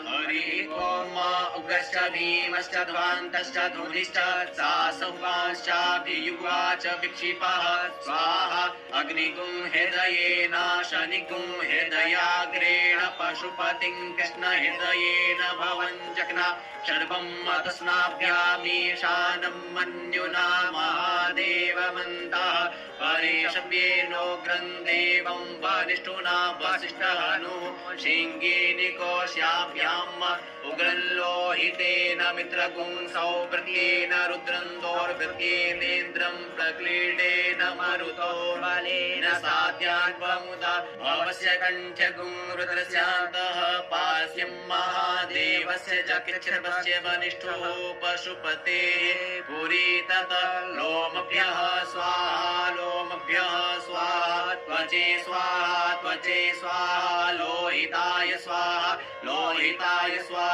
हरिः ॐ उग्रश्च भीमश्च ध्वान्तश्च धूलिश्च सासुवाश्चाभियुवा च विक्षिपः स्वाहा अग्निगुं हृदयेनाशनिगुं हृदयाग्रेण पशुपतिं कृष्ण हृदयेन भवञ्जग्ना सर्वं मतस्नाभ्यामीशानं मन्युना महादेवमन्तः परेशव्येनोग्रं देवं वरिष्ठुना वसिष्ठहनु शिङ्गीनिकोश्याभ्याम् उग्रं लोहितेन मित्रगुं सौभृत्येन रुद्रं दोर्भृत्येनेन्द्रं प्रक्रीडेन मरुतो बलेन साध्यान्वमुदा भवस्य कण्ठगुं रुद्रस्यान्तः पास्यं महादेवस्य च कृच्छ्रवस्य वनिष्ठो पशुपतेः पुरी तत लोमभ्यः स्वाहा लोमभ्यः स्वाहा त्वचे स्वाहा त्वचे स्वाहा लोहिताय स्वाहा लोहिताय स्वाहा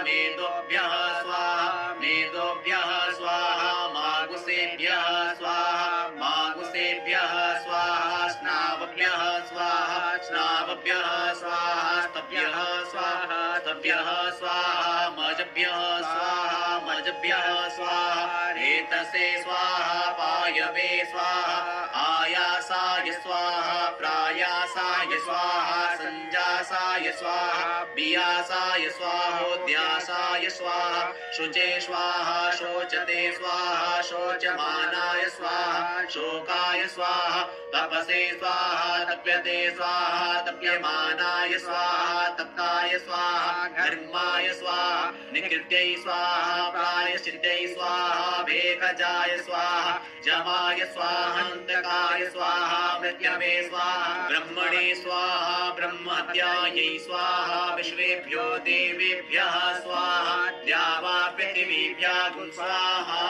मेदोभ्यः स्वाहा मेदोभ्यः स्वाहा मागुसेभ्यः स्वाहा मागुसेभ्यः स्वाहा स्नावभ्यः स्वाहा स्नावभ्यः स्वाहा स्तभ्यः स्वाहा स्तभ्यः स्वाहा मजभ्यः स्वाहा मजभ्यः स्वाहा रेतसे स्वाहा पायवे स्वाहा आयासाय स्वाहा प्रायासाय स्वाहा संजासाय स्वाहा बियासाय स्वाहोद्यासाय स्वाहा शुचे स्वाहा शोचते स्वाहा शोचमानाय स्वाहा शोकाय स्वाहा तपसे स्वाहा तप्यते स्वाहा तप्यमानाय स्वाहा तप्ताय स्वाहा धर्माय स्वाहा निकृत्यै स्वाहा प्रायश्चित्तै स्वाहा भेकजाय स्वाहा जमाय स्वाहान्तकाय स्वाहा मृत्यवे स्वाहा ब्रह्मणे स्वाहा ब्रह्महत्यायै स्वाहा विश्वेभ्यो देवेभ्यः स्वाहा द्यावा पृथिवीभ्यः स्वाहा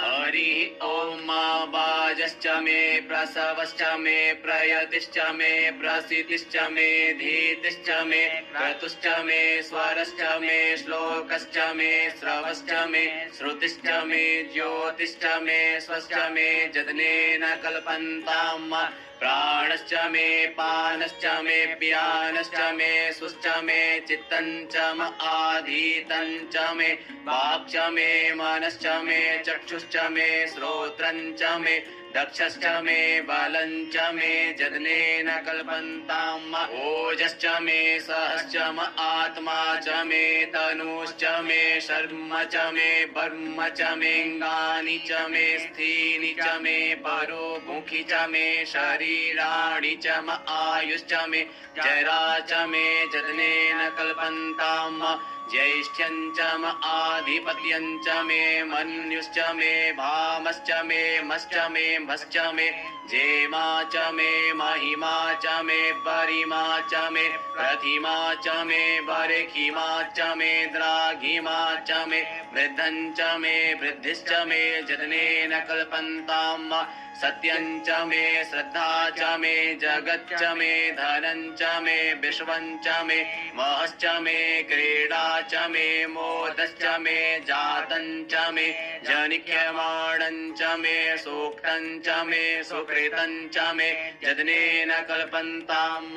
हरि ओम बाजश्च मे प्रसवश्च मे प्रयतिश्च मे प्रसिद्धिश्च मे धीतिश्च मे क्रतुश्च मे स्वरश्च मे श्लोकश्च मे श्रवश्च मे श्रुतिश्च मे ज्योतिश्च मे स्वश्च मे जदनेन कल्पन्ताम् प्राणश्च मे पानश्च मे व्यानश्च मे सुश्च मे चित्तञ्च म आधीतञ्च मे वाक्च मे मनश्च मे चक्षुश्च मे श्रोत्रञ्च मे दक्षश्च मे बलञ्च मे जदनेन कल्पन्ताम् ओजश्च मे सहश्च म आत्मा च मे तनुश्च मे शर्म च मे वर्म च मेऽङ्गानि च मे स्थीनि च मे परोमुखी च मे शरीराणि च म आयुश्च मे जरा च मे जदनेन कल्पन्ताम् ज्येष्ठ्यञ्च म आधिपत्यञ्च मे मन्युश्च मे भामश्च मे मश्च मे भश्च मे जेमा च मे महिमा च मे परिमा च मे प्रतिमा च मे बर्हिमा च मे द्राघिमा च मे वृद्धञ्च मे वृद्धिश्च मे जदनेन कल्पन्ताम् सत्यञ्च मे श्रद्धा च मे जगच्च मे धनञ्च मे विश्वञ्च मे महश्च मे क्रीडा च मे मोदश्च मे जातञ्च मे जनिक्यमाणञ्च मे सूक्तञ्च मे सुकृतञ्च मे जदनेन कल्पन्ताम्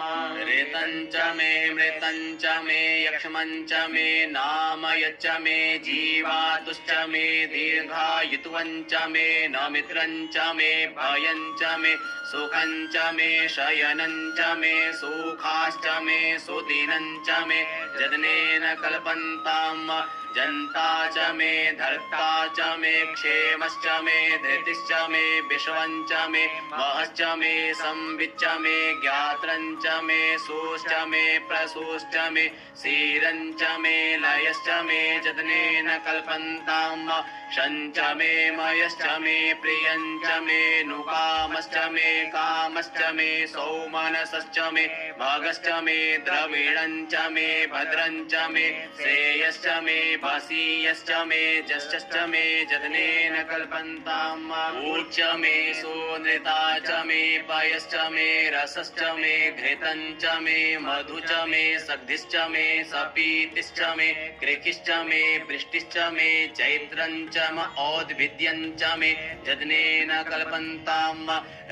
ऋतञ्च मे मृतञ्च मे यक्ष्मञ्च मे नामयच्च मे जीवातुश्च मे दीर्घायुत्वञ्च मे नमित्रञ्च मे भयञ्च मे सुखञ्च मे शयनञ्च मे सुखाश्च मे सुदिनञ्च मे जदनेन कल्पन्ताम् जन्ता च मे धर्ता च मे क्षेमश्च मे धृतिश्च मे विश्वञ्च मे महश्च मे संविच्च मे ज्ञात्रञ्च मे सूश्च मे प्रसूश्च मे क्षीरञ्च मे लयश्च मे जदनेन कल्पन्ताम् शञ्च मे मयश्च मे प्रियञ्च मे नुकामश्च मे कामश्च मे सौमनसश्च मे भागश्च मे द्रविणञ्च मे भद्रञ्च मे श्रेयश्च मे वसीयश्च मे जश्च मे जदनेन कल्पन्ताम् ऊर्च मे सुनृता च मे पयश्च मे रसश्च मे घृतञ्च मे मधु च मे सग्धिश्च मे सपीतिश्च मे कृकिश्च मे वृष्टिश्च मे चैत्रञ्च म औद्भिद्यञ्च मे जदनेन कल्पन्ताम्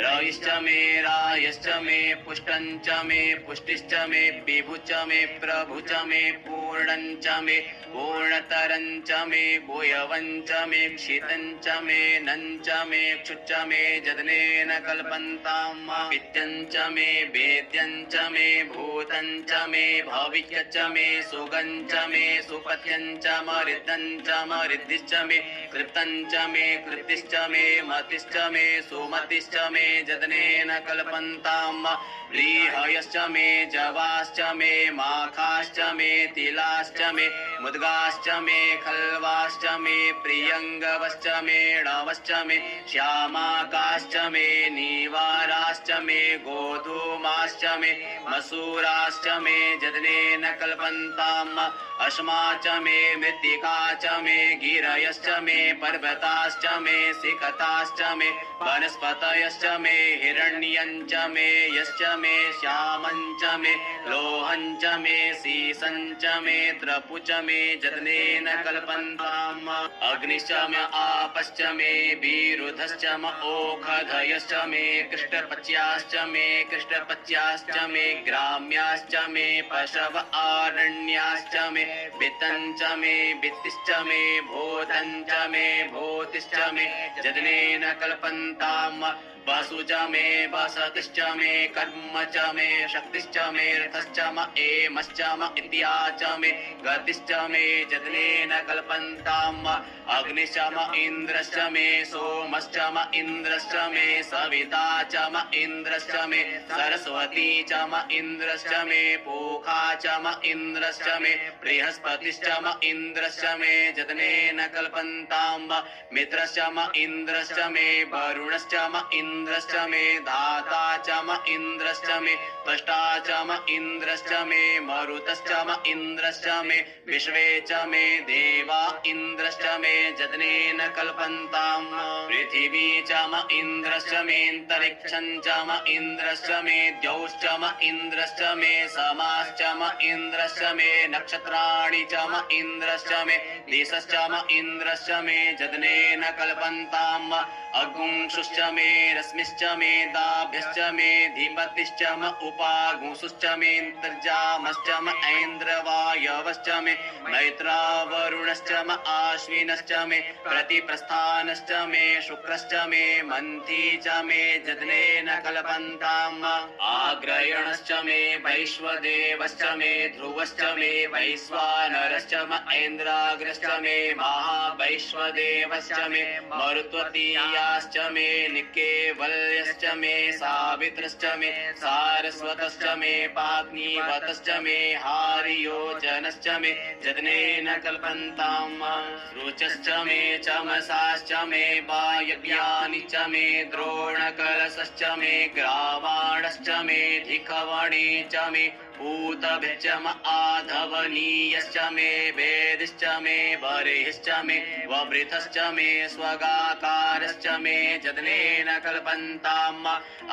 रयिश्च मे रायश्च मे पुष्टञ्च मे पुष्टिश्च मे विभुश्च मे प्रभुश्च मे पूर्णञ्च मे पूर्णतरञ्च मे गुह्यवञ्च मे क्षितञ्च मे नञ्च मे क्षुच्च मे जदनेन कल्पन्ताम् विद्यञ्च मे वेद्यञ्च मे भूतञ्च मे भविष्यच्च मे सुगञ्च मे सुपथ्यञ्च मरिद्धञ्च मरिद्धिश्च मे कृतञ्च मे कृतिश्च मे मतिश्च मे सुमतिश्च मे जदनेन कल्पन्ताम् व्रीहयश्च मे जवाश्च मे माखाश्च मे तिलाश्च मे मुद्गाश्च मे खल्वाश्च मे प्रियङ्गवश्च मे णवश्च मे श्यामाकाश्च मे नीवाराश्च मे गोधूमाश्च मे मसूराश्च मे जदनेन कल्पन्ताम् अश्मा च मे मृत्तिका च मे गिरयश्च मे पर्वताश्च मे सिकताश्च मे वनस्पतयश्च मे हिरण्यञ्च मे यश्च मे श्यामञ्च मे लोहञ्च मे सीसञ्च मे त्रपुच मे जदनेन कल्पन्ताम् अग्निश्च मे आपश्च मे विरुधश्च म ओखधयश्च मे कृष्णपच्याश्च मे कृष्णपच्याश्च मे ग्राम्याश्च मे पशव आरण्याश्च मे वित्तञ्च मे वित्तिश्च मे भूतञ्च मे भूतिश्च मे जदनेन कल्पन्ताम् वसु च मे वसतिश्च मे कर्म च मे शक्तिश्च मे रथश्च म एमश्च म इत्या च मे गतिश्च मे जदनेन कल्पन्ताम् अग्निश्च म इन्द्रश्च मे सोमश्च म इन्द्रश्च मे सविता च म इन्द्रश्च मे सरस्वती च म इन्द्रश्च मे पूखा च म इन्द्रश्च मे बृहस्पतिश्च म इन्द्रश्च मे जतनेन कल्पन्ताम् मित्रश्च म इन्द्रश्च मे वरुणश्च म इन्द्रश्च मे धाता च म इन्द्रश्च मे त्वष्टा च म इन्द्रश्च मे मरुतश्च म इन्द्रश्च मे विश्वे च मे देवा इन्द्रश्च मे जतनेन कल्पन्ताम् पृथिवी च म इन्द्रश्च मेऽन्तरिक्षं च म इन्द्रश्च मे द्यौश्च म इन्द्रश्च मे समाश्च म इन्द्रश्च मे नक्षत्राणि च म इन्द्रश्च मे दिशश्च म इन्द्रश्च मे जतनेन कल्पन्ताम् अगुंशुश्च मे रश्मिश्च मे दाभ्यश्च मे धीपतिश्च म उपागुंसुश्च मेऽन्तर्जामश्च म ऐन्द्रवायवश्च मे मैत्रावरुणश्च म आश्विनश्च मे प्रतिप्रस्थानश्च मे शुक्रश्च मे मन्थी च मे जतनेन कल्पन्ताम् आग्रयणश्च मे वैश्वदेवश्च मे ध्रुवश्च मे वैश्वानरश्च म ऐन्द्राग्रश्च मे महावैश्वदेवश्च मे मरुत्वतीयाश्च मे निकेवल्यश्च मे सावित्रश्च मे सारस्वतश्च मे पाग्निवतश्च मे हारियोजनश्च मे जतनेन कल्पन्ताम् रुचश्च मे चमसाश्च मे वायव्यानि च मे द्रोणकलशश्च मे ग्रावाणश्च मे धिखवणी च मे भूतभिश्च म आधवनीयश्च मे वेदिश्च मे बर्हिश्च मे ववृथश्च मे स्वगाकारश्च मे जतनेन कल्पन्ताम्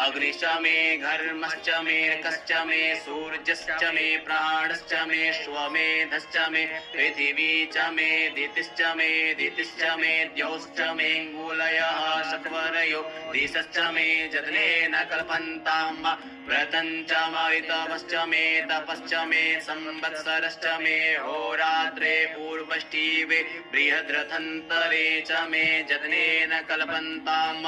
अग्निश्च मे घर्मश्च मे कश्च मे सूर्यश्च मे प्राणश्च मे श्वमेधश्च मे पृथिवी च मे दितिश्च मे दितिश्च मे द्यौश्च मे मूलयः शक्वरयो दिशश्च मे जतनेन कल्पन्ताम् व्रतञ्च मरितवश्च मे तपश्च मे संवत्सरश्च मे होरात्रे पूर्वष्टिवे बृहद्रथन्तरे च मे जतनेन कल्पन्ताम्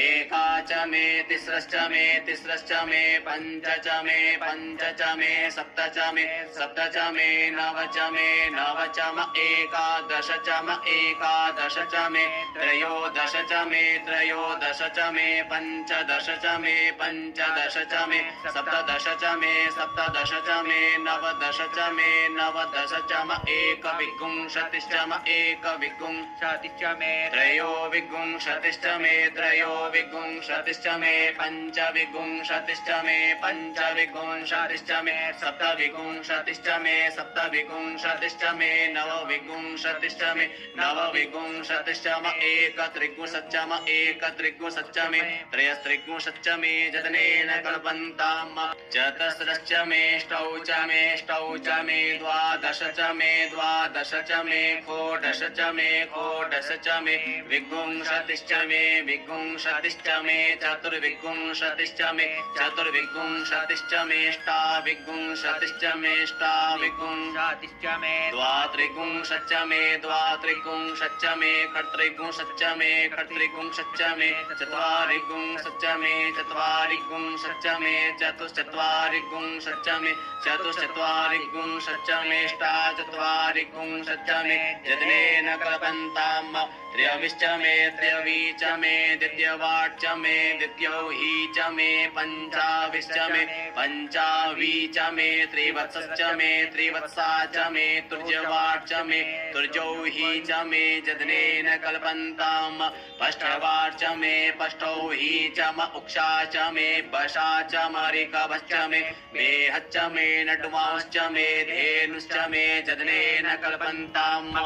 एका च मे तिस्रश्च मे तिस्रश्च मे पञ्च च मे पञ्च च मे सप्त च मे सप्त च मे नव च मे नव च म एकादश च म एकादश च मे त्रयोदश च मे त्रयोदश च मे पञ्चदश च मे पञ्चदश च मे सप्तदश च मे सप्तदश च मे नवदश च मे नवदश च म एकविंशतिश्च म एकविंशतिश्च मे त्रयोविंशतिश्च मे त्रयोविंशतिश्च मे पञ्चविंशतिश्च मे पञ्चविंशतिश्च मे सप्तविंशतिश्च मे सप्तविंशतिश्च मे नवविंशतिश्च मे नवविंशतिश्च म एकत्रिंशच्च म एकत्रिंशच्च मे त्रयस्त्रिंशच्च मे जतनेन कल्पन्ताम् चतस्रश्च मे ष्टौ च मे ष्टौ च मे द्वादश च मे द्वादश च मे षोडश च मे षोडश च मे विंशतिश्च मे विंशतिश्च मे चतुर्विंशतिश्च मे चतुर्विंशतिश्च मे अष्टाविंशतिश्च मे अष्टाविंशतिश्च मे द्वात्रिंशच्च मे द्वात्रिंशच्च मे षट्त्रिंशच्च मे षट्त्रिंशच्च मे चत्वारिंशच्च मे चत्वारिंशच्च मे चतुश्चत्वारिंशच्च मे चतुश्चत्वारिंशच्च मे अष्टाचत्वारिंशच्च मे जतनेन कल्पन्ताम् त्रयविश्च मे त्रयवी च मे द्वितीयवाट् च मे द्वितीयौही च मे पञ्चाविश्च मे पञ्चावी च मे त्रिवत्सश्च मे त्रिवत्सा च मे तुर्यवाट् च मे तुर्यौही च मे जतनेन कल्पन्ताम् पष्टवाट् च मे पष्टौही च म उक्षा च मे वशा च म ऋकवश्च मे बेहच्च मे नटवांश्च मे धेनुश्च मे जतनेन कल्पन्ताम्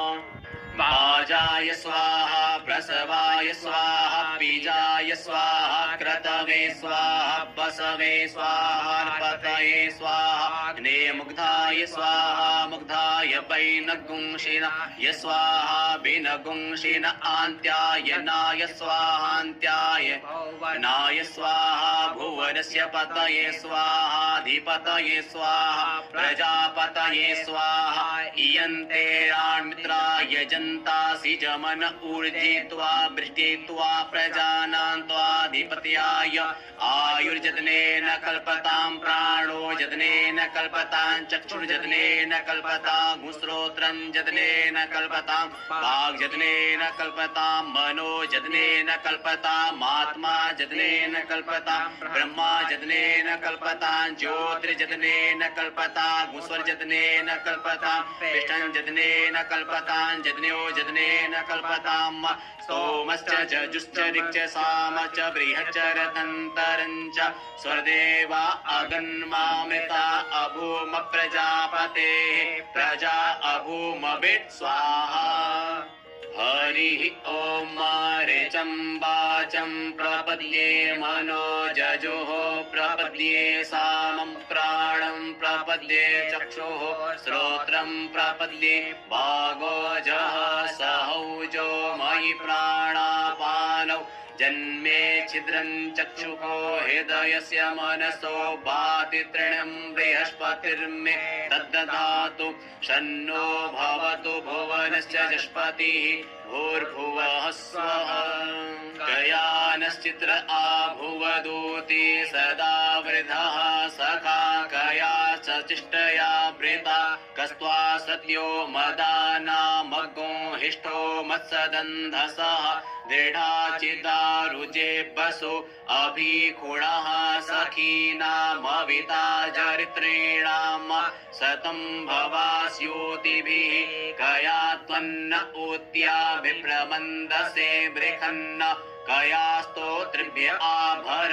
वाजाय स्वाहा प्रसवाय स्वाहा बीजाय स्वाहा क्रतवे स्वाहा बसवे स्वाहा पतये स्वाहा नेमुग्धाय स्वाहा मुग्धाय वैनगुंशिनाय स्वाहा विनगुंशिन आन्त्याय नाय स्वाहान्त्याय नाय स्वाहा भुवनस्य पतये स्वाहाधिपतये स्वाहा प्रजापतये स्वाहा इयन्ते राण्मित्राय जन्तासि जमन ऊर्जित्वा वृष्टित्वा प्रजानां त्वाधिपत्याय आयुर्जतनेन कल्पतां प्राणो जतनेन कल्पतां चक्षुर्जतनेन कल्पतां श्रोत्रं जतनेन कल्पतां वाग्जतनेन कल्पतां मनो जतनेन कल्पताम् आत्मा जतनेन कल्पतां ब्रह्मा जतनेन कल्पतां ज्योतिर्जतनेन कल्पतां स्वर्जतनेन कल्पतां पिष्टं जदनेन कल्पतां जदन्यो जदनेन कल्पताम् सोमश्च जजुश्च ऋक्च सामश्च बृहच्च रतन्तरञ्च स्वदेवा अगन्मामृता अभूम प्रजापतेः प्रजा अभूमभित् स्वाहा हरिः ॐ ऋचं वाचं प्रपद्ये मनो जजुः प्रपद्ये सामं प्राणं प्रपद्ये चक्षुः श्रोत्रं प्रपद्ये वागोजः सहौजो मयि प्राणापानौ जन्मे छिद्रं चक्षुको हृदयस्य मनसो भाति तृणं बृहस्पतिर्मे तद्ददातु शन्नो भवतु भुवनश्च जष्पतिः भूर्भुवः स्वः कयानश्चित्र आभुवदूति सदा वृधः सखा कया सचिष्टया वृता कस्त्वा सत्यो मदानामग्गो हिष्ठो मत्सदन्धसः दृढाचिदारुजे बसो अभिखुणः सखीनामविता चरित्रेणाम सतं भवास्योतिभिः कया त्वन्न ऊत्या विप्रमन्दसे बृहन्न कया स्तोत्रिभ्य आभर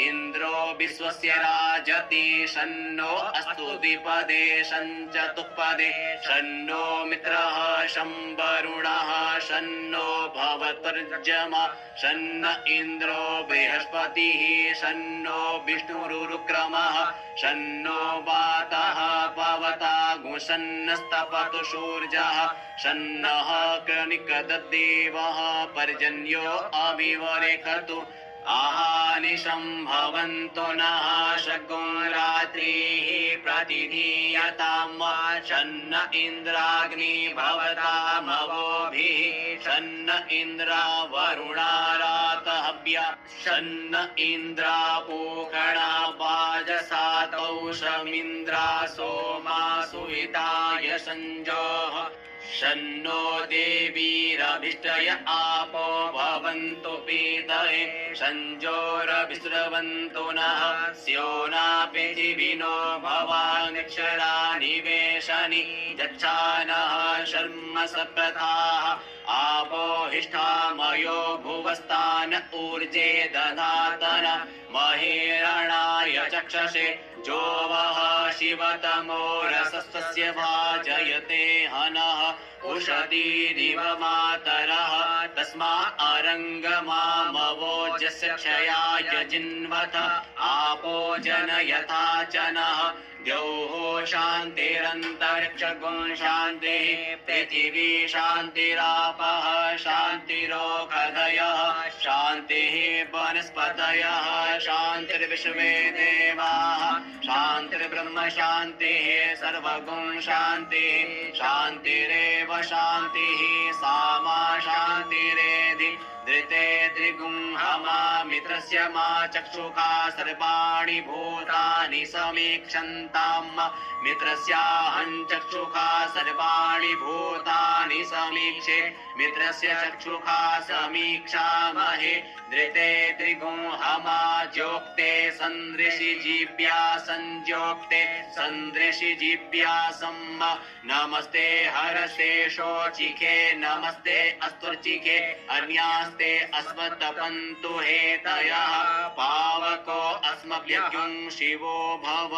इन्द्रो विश्वस्य राजति शन्नो अस्तु द्विपदे शञ्चतुःपदे शन्नो मित्रः शम्बरुणः शन्नो भवतर्जमा शन्न इन्द्रो बृहस्पतिः शन्नो विष्णुरुक्रमः शन्नो वातः पवता गुशन्नस्तपतु शूर्जः शन्नः कृणिकदद्देवः पर्जन्यो अभिवरेखतु आहानिशं भवन्तु नः शगुं रात्रिः प्रतिधीयताम् शन्न इन्द्राग्नि भवतामवोभिः शन्न इन्द्रा वरुणारातहव्य शन्न इन्द्रापूकणा वाजसातौषमिन्द्रा सोमा सुविताय संजोः शन्नो देवीरभिष्टय आपो भवन्तु पीतये संजोरभिस्रवन्तु नः स्योना पृथिविनो भवानक्षरा निवेशनि यच्छानः शर्म सप्रथाः आपो हिष्ठामयो भुवस्तान ऊर्जे दधातन महेरणाय चक्षसे जो वः शिवतमो रसस्तस्य भाजयते हनः उषतीरिव मातरः तस्मा अरङ्गमामवोजस्य क्षयाय जिन्वथ आपो जनयथा च नः द्यौः शान्तिरन्तरिक्षगुं शान्तिः पृथिवी शान्तिरापः शान्तिरोषधयः शान्तिः वनस्पतयः शान्तिर्विश्वे देवाः शान्तिर्ब्रह्म शान्तिः सर्वगुं शान्तिः शान्तिरेव शान्तिः सामा शान्तिरेधि धृते त्रिगुं हमा मित्रस्य मा चक्षुषा सर्वाणि भूतानि समीक्षन्ताम् मित्रस्याहं चक्षुषा सर्वाणि भूतानि समीक्षे मित्रस्य चक्षुषा समीक्षामहे धृते त्रिगुं हमा ज्योक्ते सन्दृशि जीव्या संज्योक्ते सन्दृशि जीव्या सम्म नमस्ते हरसे शोचिखे नमस्ते अस्तुर्चिखे अन्यास्ते अस्मत्तपन्तु हेतयः पावको अस्मभ्यं शिवो भव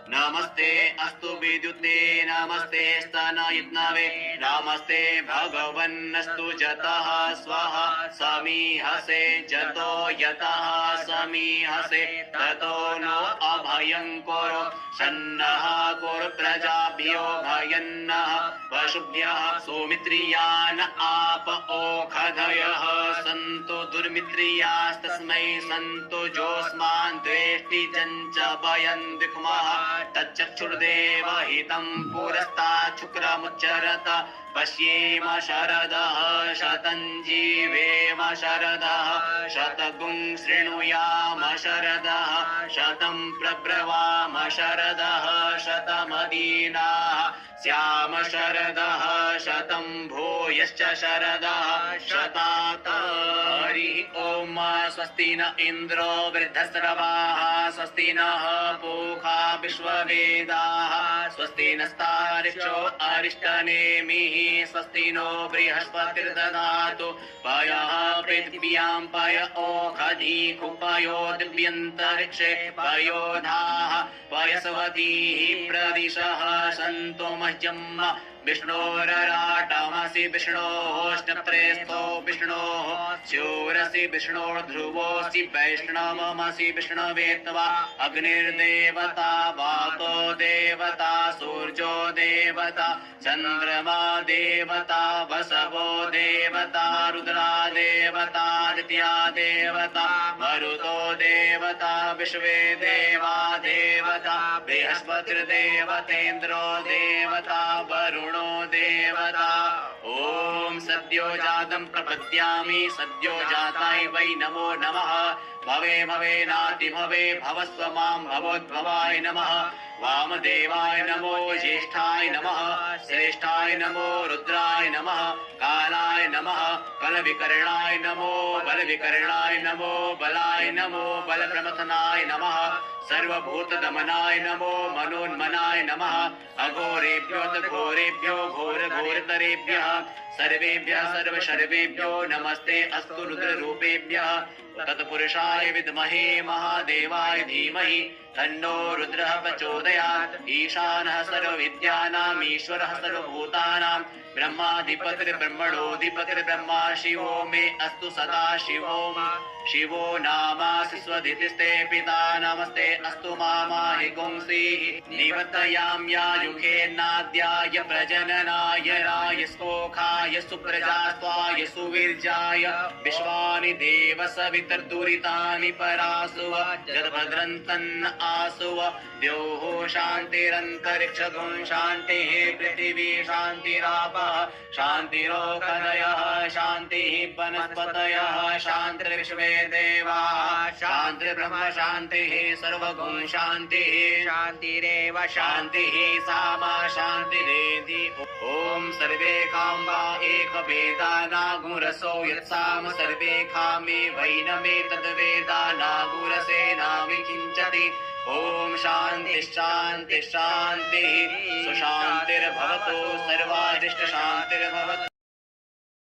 नमस्ते अस्तु विद्युते नमस्ते स्तनयित्नवे नमस्ते भगवन्नस्तु जतः स्वः समीहसे जतो यतः समीहसे ततो नो अभयं कुरु शन्नः कुरु प्रजाभ्यो भयन्नः पशुभ्यः सौमित्रियान् आप ओषधयः सन्तु दुर्मित्रियास्तस्मै सन्तु जोस्मान् द्वेष्टि जञ्च वयं दिक्मः तच्चक्षुर्देव हितं पुरस्तात् शुक्रमुच्चरत पश्येम शरदः शतं जीवेम शरदः शतगुं शृणुयाम शरदः शतं प्रब्रवाम शरदः शतमदीनाः स्याम शरदः शतं भूयश्च शरदः शतात हरिः ॐ स्वस्ति न इन्द्रो वृद्धस्रवाः स्वस्ति नः पूषा विश्ववेदाः स्वस्ति नस्तार्क्ष्यो अरिष्टनेमिः स्वस्ति नो बृहस्पतिर्दधातु पयः पृथिव्यां पय ओषधीः पयो दिव्यन्तरिक्षे पयोधाः पयस्वतीः प्रदिशः सन्तु मह्यम् विष्णोरराटमसि विष्णोश्चत्रेस्थो विष्णोः स्योरसि विष्णोर्ध्रुवोऽसि वैष्णवमसि विष्णवे त्वा अग्निर्देवता वातो देवता सूर्यो देवता चन्द्रमा देवता वसवो देवता रुद्रा देवता आदित्या देवता मरुतो देवता विश्वे देवा देवता बृहस्पतिर्देवतेन्द्रो देवता वरुणो देवता ॐ सद्यो जातं प्रपद्यामि सद्यो जाताय वै नमो नमः भवे भवेनाति भवे भवस्व मां भवोद्भवाय नमः वामदेवाय नमो ज्येष्ठाय नमः श्रेष्ठाय नमो रुद्राय नमः कालाय नमः कलविकर्णाय नमो बलविकर्णाय नमो बलाय नमो बलप्रमथनाय नमः सर्वभूतदमनाय नमो मनोन्मनाय नमः अघोरेभ्यो घोरेभ्यो घोरघोरतरेभ्यः सर्वेभ्यः सर्वशर्वेभ्यो नमस्ते अस्तु रुद्ररूपेभ्यः तत्पुरुषाय विद्महे महादेवाय धीमहि तन्नो रुद्रः प्रचोदयात् ईशानः सर्वविद्यानाम् ईश्वरः सर्वभूतानां ब्रह्माधिपतिर्ब्रह्मणोऽधिपतिर्ब्रह्मा शिवो मे अस्तु सदा शिवो शिवो नामासि स्वधितिस्ते पिता नमस्ते अस्तु मामाहि गुंसीः निवर्तयाम्यायुखेन्नाद्याय प्रजननाय रायस्कोखाय सुप्रजास्त्वाय सुवीर्याय विश्वानि देव सवितर्दुरितानि परासुव जगद्भद्रन्तन्न आसुव द्योः शान्तिरन्तरिक्षगुं शान्तिः पृथिवी शान्तिरापः शान्तिरोकनयः शान्तिः वनस्पतयः शान्तिर्विश्वे देवाः शान्तिर्ब्रह्म शान्तिः सर्वगुं शान्तिः शान्तिरेव शान्तिः सामा शान्तिरेधि ॐ सर्वे काम्बा एकवेदानागुरसो यत्साम सर्वे कामे वैनमे तद्वेदानागुरसे नाविकिञ्चति ॐ शान्ति शान्ति शान्तिः सुशान्तिर्भवतु सर्वादिष्ट शान्तिर्भवतु।